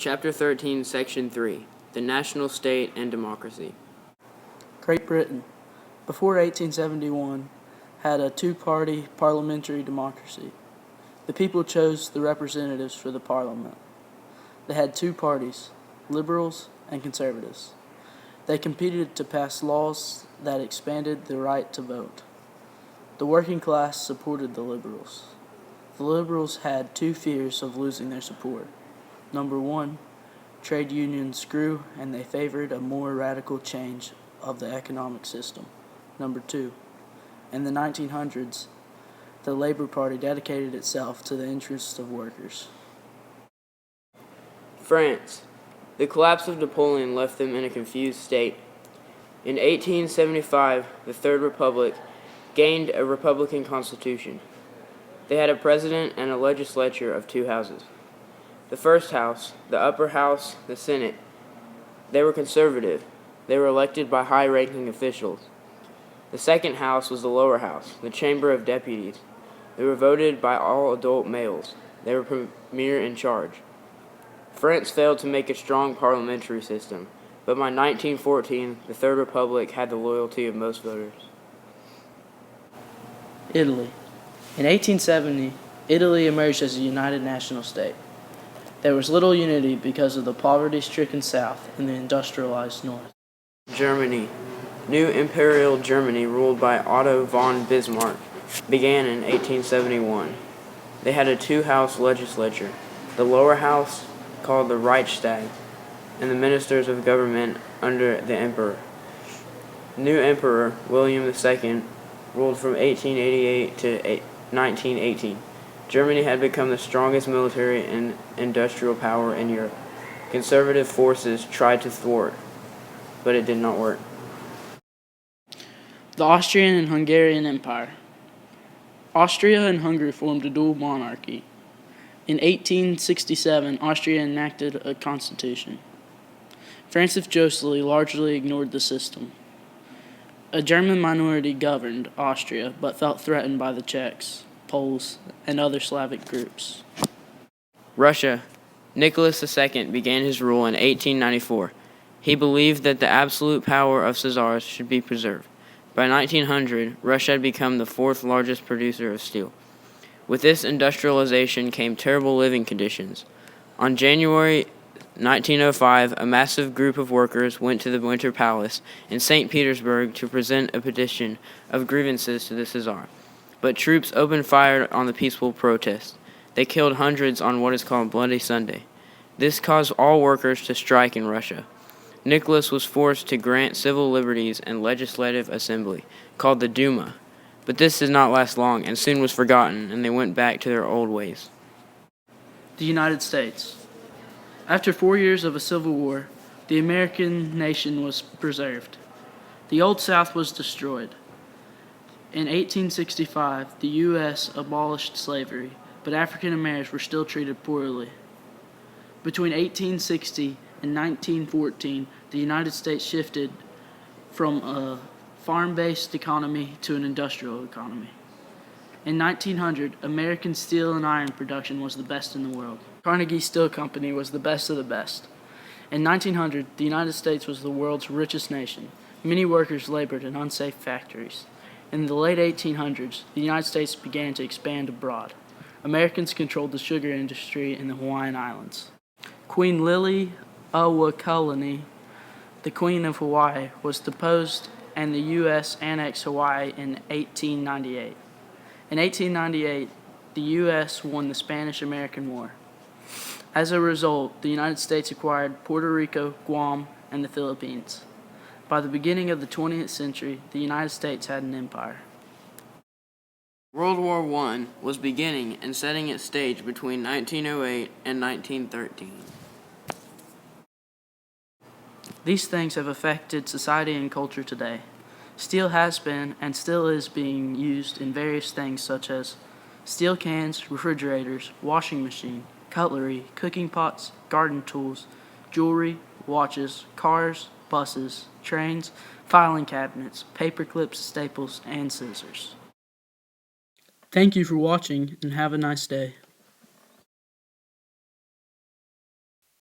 Chapter 13, Section 3, The National State and Democracy. Great Britain, before 1871, had a two-party parliamentary democracy. The people chose the representatives for the parliament. They had two parties, liberals and conservatives. They competed to pass laws that expanded the right to vote. The working class supported the liberals. The liberals had two fears of losing their support. Number one, trade unions grew and they favored a more radical change of the economic system. Number two, in the 1900s, the Labor Party dedicated itself to the interests of workers. France. The collapse of Napoleon left them in a confused state. In 1875, the Third Republic gained a republican constitution. They had a president and a legislature of two houses. The first house, the upper house, the Senate, they were conservative. They were elected by high-ranking officials. The second house was the lower house, the Chamber of Deputies. They were voted by all adult males. They were premier in charge. France failed to make a strong parliamentary system, but by 1914, the Third Republic had the loyalty of most voters. Italy. In 1870, Italy emerged as a united national state. There was little unity because of the poverty-stricken South and the industrialized North. Germany. New Imperial Germany, ruled by Otto von Bismarck, began in 1871. They had a two-house legislature, the lower house called the Reichstag, and the ministers of government under the emperor. New Emperor William II ruled from 1888 to 1918. Germany had become the strongest military and industrial power in Europe. Conservative forces tried to thwart, but it did not work. The Austrian and Hungarian Empire. Austria and Hungary formed a dual monarchy. In 1867, Austria enacted a constitution. Francis Joseph largely ignored the system. A German minority governed Austria, but felt threatened by the Czechs, Poles, and other Slavic groups. Russia. Nicholas II began his rule in 1894. He believed that the absolute power of Czars should be preserved. By 1900, Russia had become the fourth largest producer of steel. With this industrialization came terrible living conditions. On January 1905, a massive group of workers went to the Winter Palace in St. Petersburg to present a petition of grievances to the Czar. But troops opened fire on the peaceful protest. They killed hundreds on what is called Bloody Sunday. This caused all workers to strike in Russia. Nicholas was forced to grant civil liberties and legislative assembly, called the Duma. But this did not last long and soon was forgotten, and they went back to their old ways. The United States. After 4 years of a civil war, the American nation was preserved. The Old South was destroyed. In 1865, the U.S. abolished slavery, but African Americans were still treated poorly. Between 1860 and 1914, the United States shifted from a farm-based economy to an industrial economy. In 1900, American steel and iron production was the best in the world. Carnegie Steel Company was the best of the best. In 1900, the United States was the world's richest nation. Many workers labored in unsafe factories. In the late 1800s, the United States began to expand abroad. Americans controlled the sugar industry in the Hawaiian Islands. Queen Liliuokalani, the Queen of Hawaii, was deposed and the U.S. annexed Hawaii in 1898. In 1898, the U.S. won the Spanish-American War. As a result, the United States acquired Puerto Rico, Guam, and the Philippines. By the beginning of the 20th century, the United States had an empire. World War I was beginning and setting its stage between 1908 and 1913. These things have affected society and culture today. Steel has been and still is being used in various things such as steel cans, refrigerators, washing machine, cutlery, cooking pots, garden tools, jewelry, watches, cars, buses, trains, filing cabinets, paper clips, staples, and scissors. Thank you for watching and have a nice day.